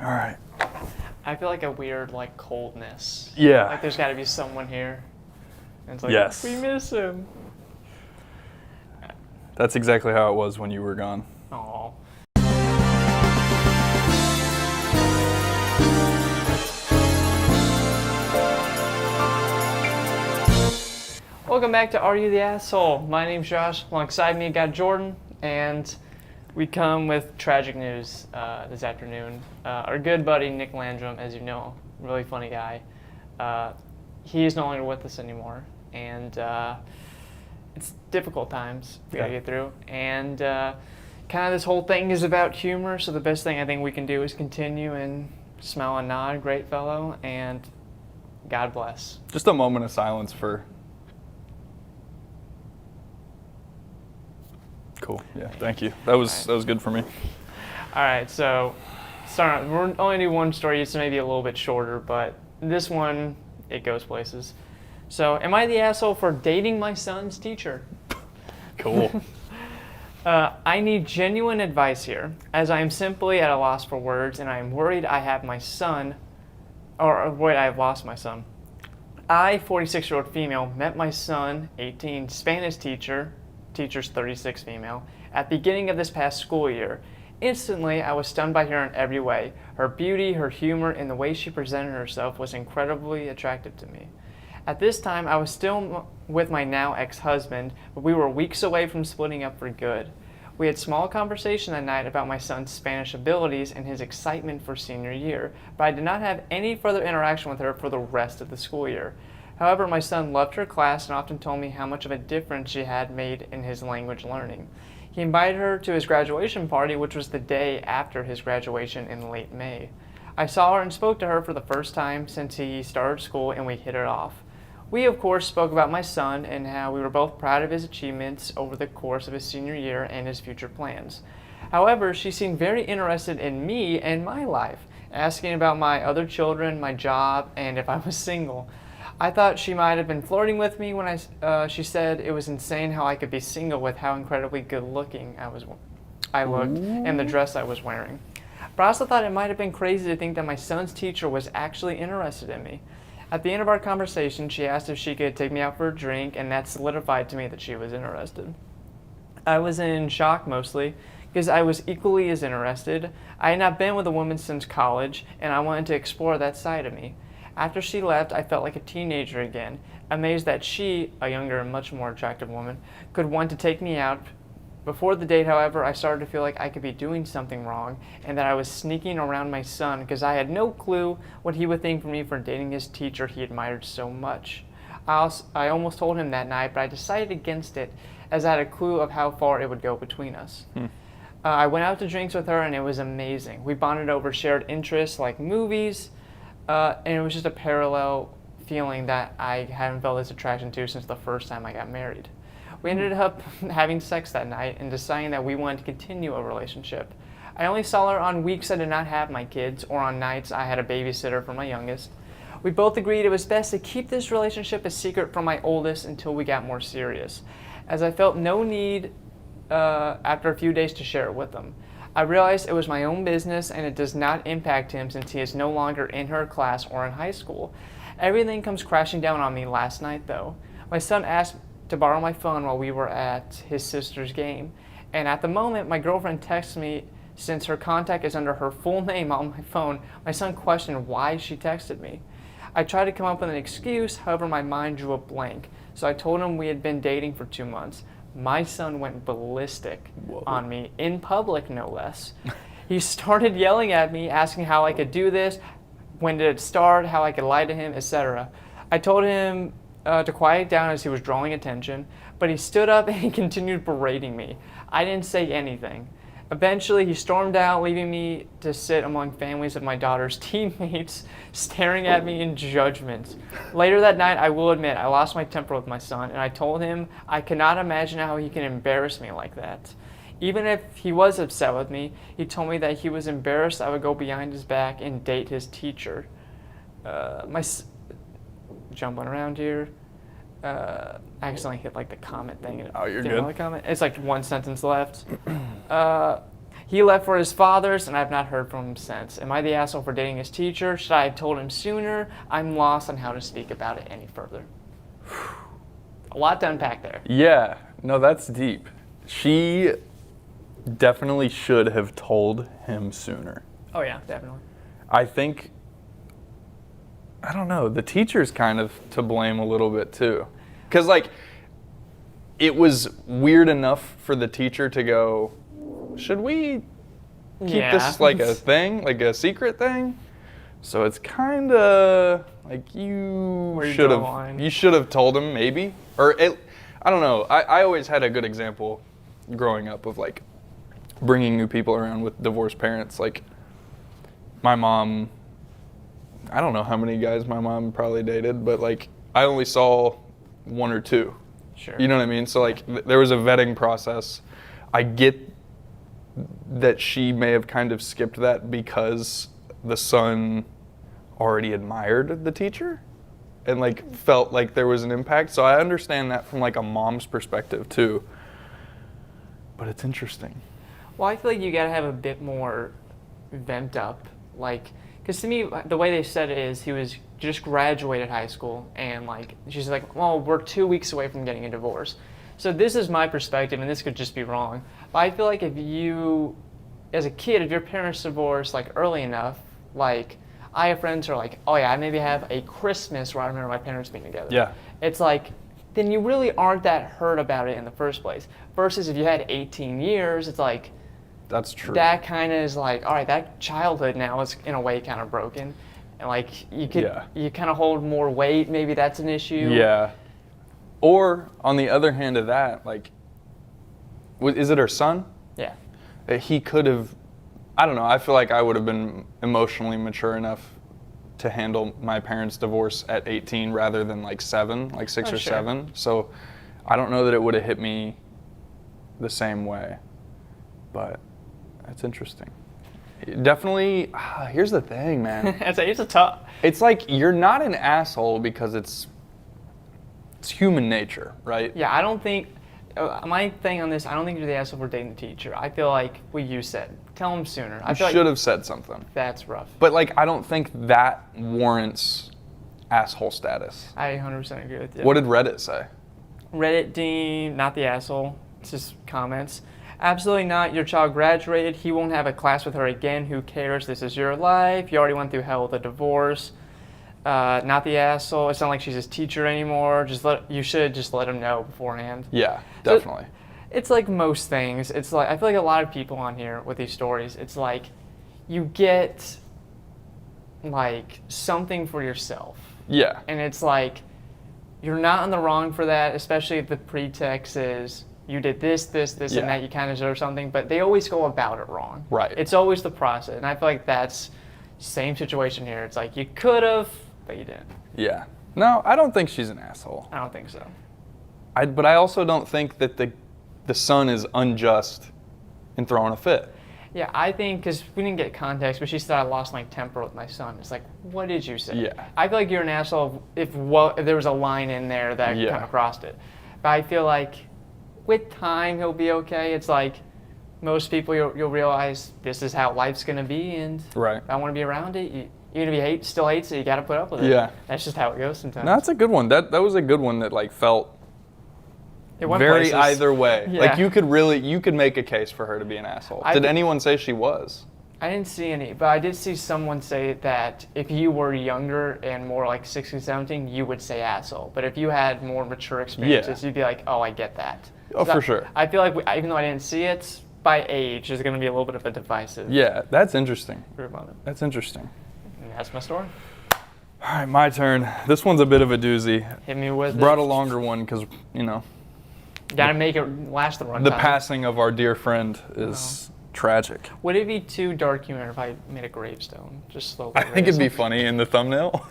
All right. I feel like a weird, like, coldness. Yeah. Like, there's got to be someone here. And it's like, Yes. we miss him. That's exactly how it was when you were gone. Aw. Welcome back to Are You the Asshole? My name's Josh. Alongside me, got Jordan, and we come with tragic news this afternoon. Our good buddy Nick Landrum, as you know, really funny guy. He is no longer with us anymore, and it's difficult times we gotta get through. And kind of this whole thing is about humor, so the best thing I think we can do is continue and smile and nod. Great fellow, and God bless. Just a moment of silence for. Cool. Yeah. Thank you. That was good for me. All right. So, we're only do one story. It's maybe a little bit shorter, but this one it goes places. So, am I the asshole for dating my son's teacher? Cool. I need genuine advice here, as I am simply at a loss for words, and I am worried I have my son, or worried I have lost my son. I, 46-year-old female, met my son, 18, Spanish teacher's 36 female, at the beginning of this past school year. Instantly, I was stunned by her in every way. Her beauty, her humor, and the way she presented herself was incredibly attractive to me. At this time, I was still with my now ex-husband, but we were weeks away from splitting up for good. We had small conversation that night about my son's Spanish abilities and his excitement for senior year, but I did not have any further interaction with her for the rest of the school year. However, my son loved her class and often told me how much of a difference she had made in his language learning. He invited her to his graduation party, which was the day after his graduation in late May. I saw her and spoke to her for the first time since he started school, and we hit it off. We, of course, spoke about my son and how we were both proud of his achievements over the course of his senior year and his future plans. However, she seemed very interested in me and my life, asking about my other children, my job, and if I was single. I thought she might have been flirting with me when she said it was insane how I could be single with how incredibly good looking I looked and the dress I was wearing. But I also thought it might have been crazy to think that my son's teacher was actually interested in me. At the end of our conversation, she asked if she could take me out for a drink, and that solidified to me that she was interested. I was in shock mostly, because I was equally as interested. I had not been with a woman since college, and I wanted to explore that side of me. After she left, I felt like a teenager again, amazed that she, a younger and much more attractive woman, could want to take me out. Before the date, however, I started to feel like I could be doing something wrong and that I was sneaking around my son because I had no clue what he would think for me for dating his teacher he admired so much. I almost told him that night, but I decided against it as I had a clue of how far it would go between us. I went out to drinks with her and it was amazing. We bonded over shared interests like movies, and it was just a parallel feeling that I hadn't felt this attraction to since the first time I got married. We ended up having sex that night and deciding that we wanted to continue a relationship. I only saw her on weeks I did not have my kids or on nights I had a babysitter for my youngest. We both agreed it was best to keep this relationship a secret from my oldest until we got more serious, as I felt no need after a few days to share it with them. I realized it was my own business and it does not impact him since he is no longer in her class or in high school. Everything comes crashing down on me last night though. My son asked to borrow my phone while we were at his sister's game, and at the moment my girlfriend texts me since her contact is under her full name on my phone. My son questioned why she texted me. I tried to come up with an excuse, however my mind drew a blank, so I told him we had been dating for 2 months. My son went ballistic on me, in public no less. He started yelling at me, asking how I could do this, when did it start, how I could lie to him, etc. I told him to quiet down as he was drawing attention, but he stood up and he continued berating me. I didn't say anything. Eventually, he stormed out, leaving me to sit among families of my daughter's teammates, staring at me in judgment. Later that night, I will admit, I lost my temper with my son, and I told him I could not imagine how he can embarrass me like that. Even if he was upset with me, he told me that he was embarrassed I would go behind his back and date his teacher. Jumping around here. I accidentally hit like the comment thing. Oh, you're good. The comment. It's like one sentence left. He left for his father's, and I've not heard from him since. Am I the asshole for dating his teacher? Should I have told him sooner? I'm lost on how to speak about it any further. A lot to unpack there. Yeah, no, that's deep. She definitely should have told him sooner. Oh yeah, definitely. I think, I don't know, the teacher's kind of to blame a little bit too. Because, like, it was weird enough for the teacher to go, should we keep this like a thing, like a secret thing? So it's kind of like you should have told him maybe, or I don't know. I always had a good example growing up of like bringing new people around with divorced parents. Like my mom, I don't know how many guys my mom probably dated, but like I only saw one or two. Sure. You know what I mean? So like there was a vetting process. I get that she may have kind of skipped that because the son already admired the teacher and like felt like there was an impact. So I understand that from like a mom's perspective too. But it's interesting. Well, I feel like you gotta have a bit more vent up, like, because to me, the way they said it is he was just graduated high school, and like she's like, well, we're 2 weeks away from getting a divorce. So this is my perspective, and this could just be wrong. But I feel like if you, as a kid, if your parents divorced like early enough, like I have friends who are like, oh yeah, I maybe have a Christmas where I remember my parents being together. Yeah. It's like, then you really aren't that hurt about it in the first place. Versus if you had 18 years, it's like, that's true. that kind of is like, all right, that childhood now is in a way kind of broken. And like you kind of hold more weight, maybe that's an issue. Yeah. Or on the other hand of that, like, is it her son? Yeah. He could have, I don't know, I feel like I would have been emotionally mature enough to handle my parents' divorce at 18 rather than like 7, like 6 or sure. 7. So I don't know that it would have hit me the same way. But that's interesting. Definitely, here's the thing, man. It's a tough. It's like you're not an asshole because it's human nature, right? Yeah, I don't think, my thing on this, I don't think you're the asshole for dating the teacher. I feel like what you said, tell him sooner. I feel should have said something. That's rough. But like, I don't think that warrants asshole status. I 100% agree with you. What did Reddit say? Reddit deem, not the asshole, it's just comments. Absolutely not. Your child graduated. He won't have a class with her again. Who cares? This is your life. You already went through hell with a divorce. Not the asshole. It's not like she's his teacher anymore. You should just let him know beforehand. Yeah, definitely. So, it's like most things. It's like I feel like a lot of people on here with these stories. It's like you get like something for yourself. Yeah. And it's like you're not in the wrong for that, especially if the pretext is you did this, and that, you kind of deserve something, but they always go about it wrong. Right. It's always the process, and I feel like that's same situation here. It's like you could have, but you didn't. Yeah. No, I don't think she's an asshole. I don't think so. But I also don't think that the son is unjust in throwing a fit. Yeah, I think, because we didn't get context, but she said I lost my temper with my son. It's like, what did you say? Yeah. I feel like you're an asshole if there was a line in there that kind of crossed it. But I feel like with time, he'll be okay. It's like most people, you'll realize this is how life's going to be, and right. I want to be around it. Even if he still hates it, you got to put up with it. Yeah. That's just how it goes sometimes. No, that's a good one. That was a good one that like felt very places. either way. Yeah. Like you could make a case for her to be an asshole. Did anyone say she was? I didn't see any, but I did see someone say that if you were younger and more like 16, 17, you would say asshole. But if you had more mature experiences, you'd be like, oh, I get that. Oh, for sure. I feel like even though I didn't see it, by age, there's going to be a little bit of a divisive. Yeah, that's interesting. Group on it. That's interesting. And that's my story. All right, my turn. This one's a bit of a doozy. Hit me with Brought it. a longer one because, Got to make it last the runtime. the passing of our dear friend is tragic. Would it be too dark humor if I made a gravestone? Just slowly. I think it'd be funny in the thumbnail.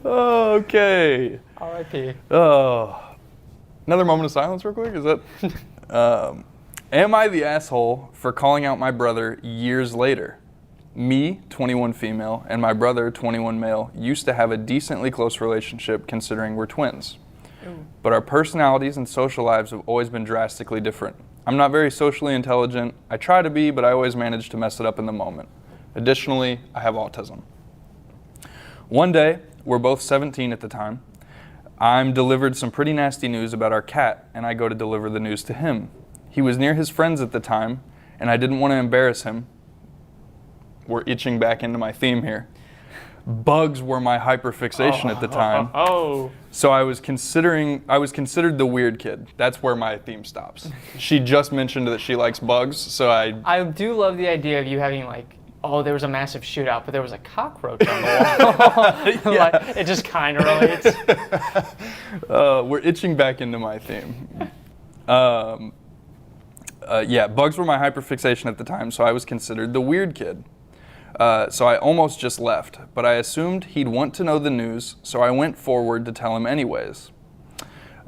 Okay. R.I.P. Oh. Another moment of silence real quick? Is that? Am I the asshole for calling out my brother years later? Me, 21 female, and my brother, 21 male, used to have a decently close relationship considering we're twins. But our personalities and social lives have always been drastically different. I'm not very socially intelligent. I try to be, but I always manage to mess it up in the moment. Additionally, I have autism. One day, we're both 17 at the time, I'm delivered some pretty nasty news about our cat, and I go to deliver the news to him. He was near his friends at the time, and I didn't want to embarrass him. We're itching back into my theme here. Bugs were my hyperfixation at the time. So I was considered the weird kid. That's where my theme stops. She just mentioned that she likes bugs, so I do love the idea of you having like, oh, there was a massive shootout, but there was a cockroach on the wall. Like, it just kind of relates. We're itching back into my theme. Yeah, bugs were my hyperfixation at the time, so I was considered the weird kid. So I almost just left, but I assumed he'd want to know the news, so I went forward to tell him anyways.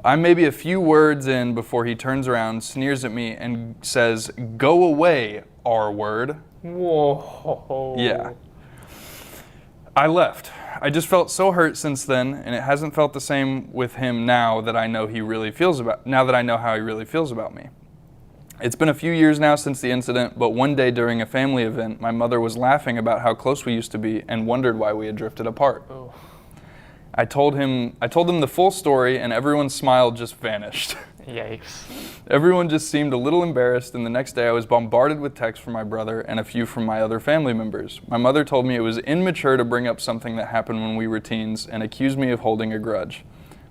I'm maybe a few words in before he turns around, sneers at me, and says, "Go away, R-word." Whoa. Yeah. I left. I just felt so hurt since then, and it hasn't felt the same with him now that I know how he really feels about me. It's been a few years now since the incident, but one day during a family event, my mother was laughing about how close we used to be and wondered why we had drifted apart. Oh. I told them the full story, and everyone's smile just vanished. Yikes. Everyone just seemed a little embarrassed, and the next day I was bombarded with texts from my brother and a few from my other family members. My mother told me it was immature to bring up something that happened when we were teens and accused me of holding a grudge.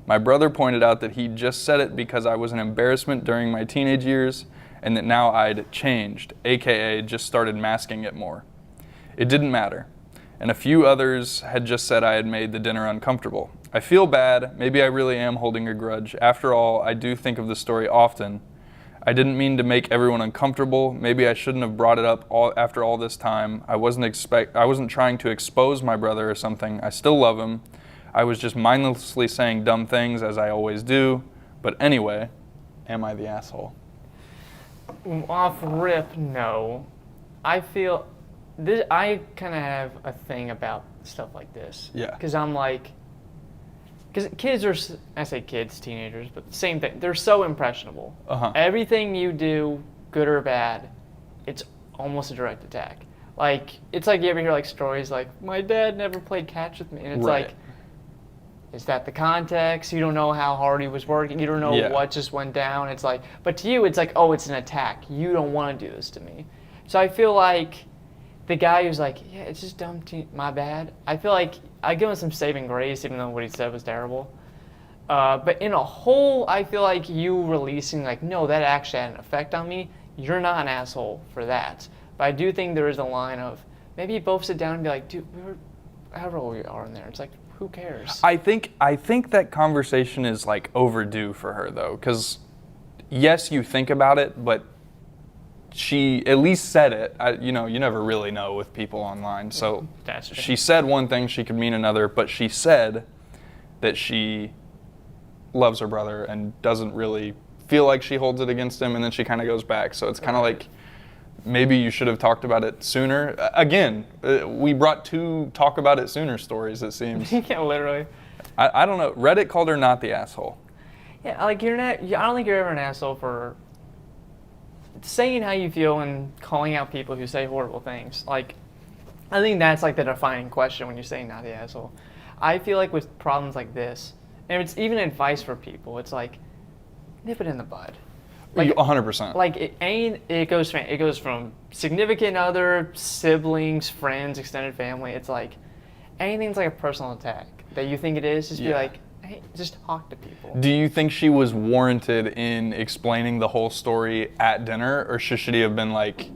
My brother pointed out that he just said it because I was an embarrassment during my teenage years, and that now I'd changed, aka just started masking it more. It didn't matter, and a few others had just said I had made the dinner uncomfortable. I feel bad, maybe I really am holding a grudge. After all, I do think of the story often. I didn't mean to make everyone uncomfortable, maybe I shouldn't have brought it up after all this time. I wasn't trying to expose my brother or something, I still love him. I was just mindlessly saying dumb things as I always do, but anyway, am I the asshole? Off rip, no. I feel this. I kind of have a thing about stuff like this. Yeah. Because I'm like, because kids are, I say kids, teenagers, but the same thing. They're so impressionable. Everything you do, good or bad, it's almost a direct attack. Like, it's like you ever hear like stories like, my dad never played catch with me, and it's like, is that the context? You don't know how hard he was working. You don't know what just went down. It's like, but to you, it's like, oh, it's an attack. You don't want to do this to me. So I feel like the guy who's like, yeah, it's just dumb, my bad. I feel like I give him some saving grace, even though what he said was terrible. But in a whole, I feel like you releasing like, no, that actually had an effect on me. You're not an asshole for that. But I do think there is a line of maybe you both sit down and be like, dude, however old we are in there, it's like, who cares? I think that conversation is like overdue for her though, because yes, you think about it, but she at least said it. You never really know with people online. So she said one thing, she could mean another, but she said that she loves her brother and doesn't really feel like she holds it against him, and then she kind of goes back. So it's kind of like, maybe you should have talked about it sooner. Again, we brought 2 talk about it sooner stories, it seems. Yeah, literally. I don't know. Reddit called her not the asshole. Yeah, like you're not. I don't think you're ever an asshole for saying how you feel and calling out people who say horrible things. Like, I think that's like the defining question when you're saying not the asshole. I feel like with problems like this, and it's even advice for people, it's like, nip it in the bud. Like, 100%. Like it goes from significant other, siblings, friends, extended family. It's like anything's like a personal attack that you think it is. Just be like, hey, just talk to people. Do you think she was warranted in explaining the whole story at dinner, or should she have been like,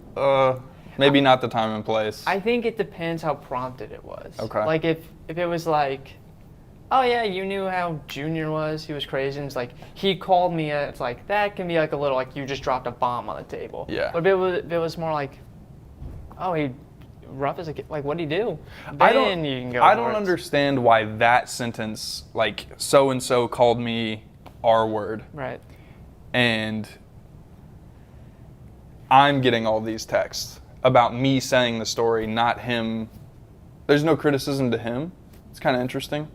maybe not the time and place? I think it depends how prompted it was. Okay. Like if it was like, oh yeah, you knew how Junior was. He was crazy. And it's like, he called me. It's like, that can be like a little like you just dropped a bomb on the table. Yeah. But if it was more like, oh, he rough as a kid. Like, what'd he do? Then you can go. I don't understand why that sentence, like, so and so called me R-word. Right. And I'm getting all these texts about me saying the story, not him. There's no criticism to him. It's kind of interesting.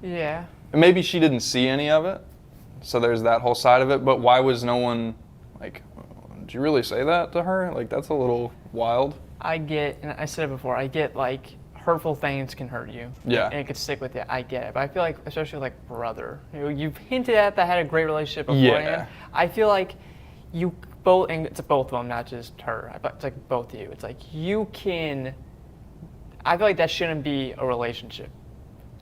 Yeah. And maybe she didn't see any of it. So there's that whole side of it. But why was no one like, did you really say that to her? Like, that's a little wild. I get, and I said it before, I get like hurtful things can hurt you. Yeah. And it could stick with you. I get it. But I feel like, especially with like brother, you've hinted at that, had a great relationship beforehand. Yeah. I feel like you both, and it's both of them, not just her, but it's like both of you. It's like you can, I feel like that shouldn't be a relationship.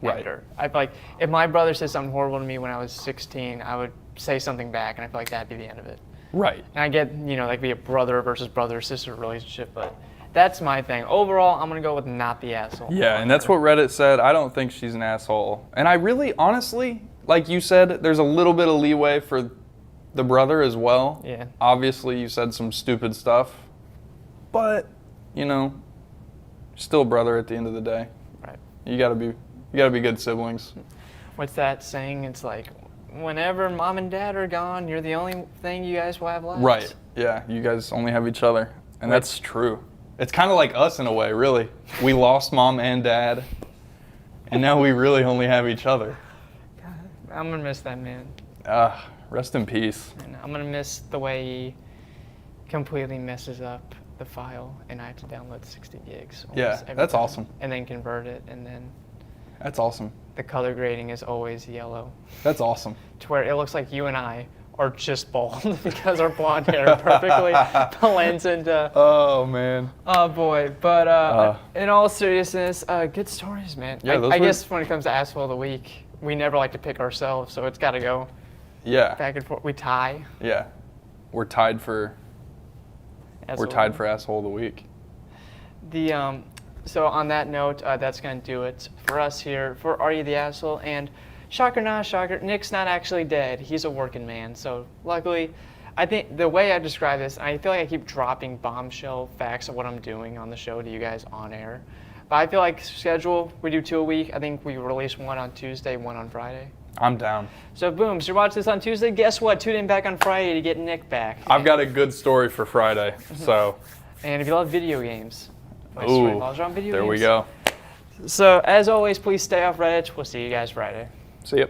Right. After. I feel like if my brother said something horrible to me when I was 16, I would say something back, and I feel like that'd be the end of it. Right. And I get, like be a brother versus brother sister relationship, but that's my thing. Overall, I'm gonna go with not the asshole. Yeah, and that's what Reddit said. I don't think she's an asshole. And I really, honestly, like you said, there's a little bit of leeway for the brother as well. Yeah. Obviously, you said some stupid stuff, but, still brother at the end of the day. Right. You gotta be good siblings. What's that saying? It's like, whenever mom and dad are gone, you're the only thing you guys will have left. Right. Yeah, you guys only have each other. And that's true. It's kind of like us in a way, really. We lost mom and dad, and now we really only have each other. God, I'm going to miss that man. Rest in peace. And I'm going to miss the way he completely messes up the file, and I have to download 60 gigs. Yeah, that's awesome. And then convert it, and then That's awesome. the color grading is always yellow. That's awesome. To where it looks like you and I are just bald because our blonde hair perfectly blends into. Oh, man. Oh boy, but in all seriousness, good stories, man. Yeah, I guess when it comes to asshole of the week, we never like to pick ourselves, so it's got to go Yeah. back and forth. We tie. Yeah. We're tied for asshole of the week. So on that note, that's gonna do it for us here for Are You the Asshole? And shocker, not shocker, Nick's not actually dead. He's a working man. So luckily, I think the way I describe this, I feel like I keep dropping bombshell facts of what I'm doing on the show to you guys on air. But I feel like schedule, we do 2 a week. I think we release one on Tuesday, one on Friday. I'm down. So boom, so you're watching this on Tuesday. Guess what? Tune in back on Friday to get Nick back. I've got a good story for Friday, so. And if you love video games, my Ooh, story on video there games. we go. So as always, please stay off Reddit. We'll see you guys Friday. See ya.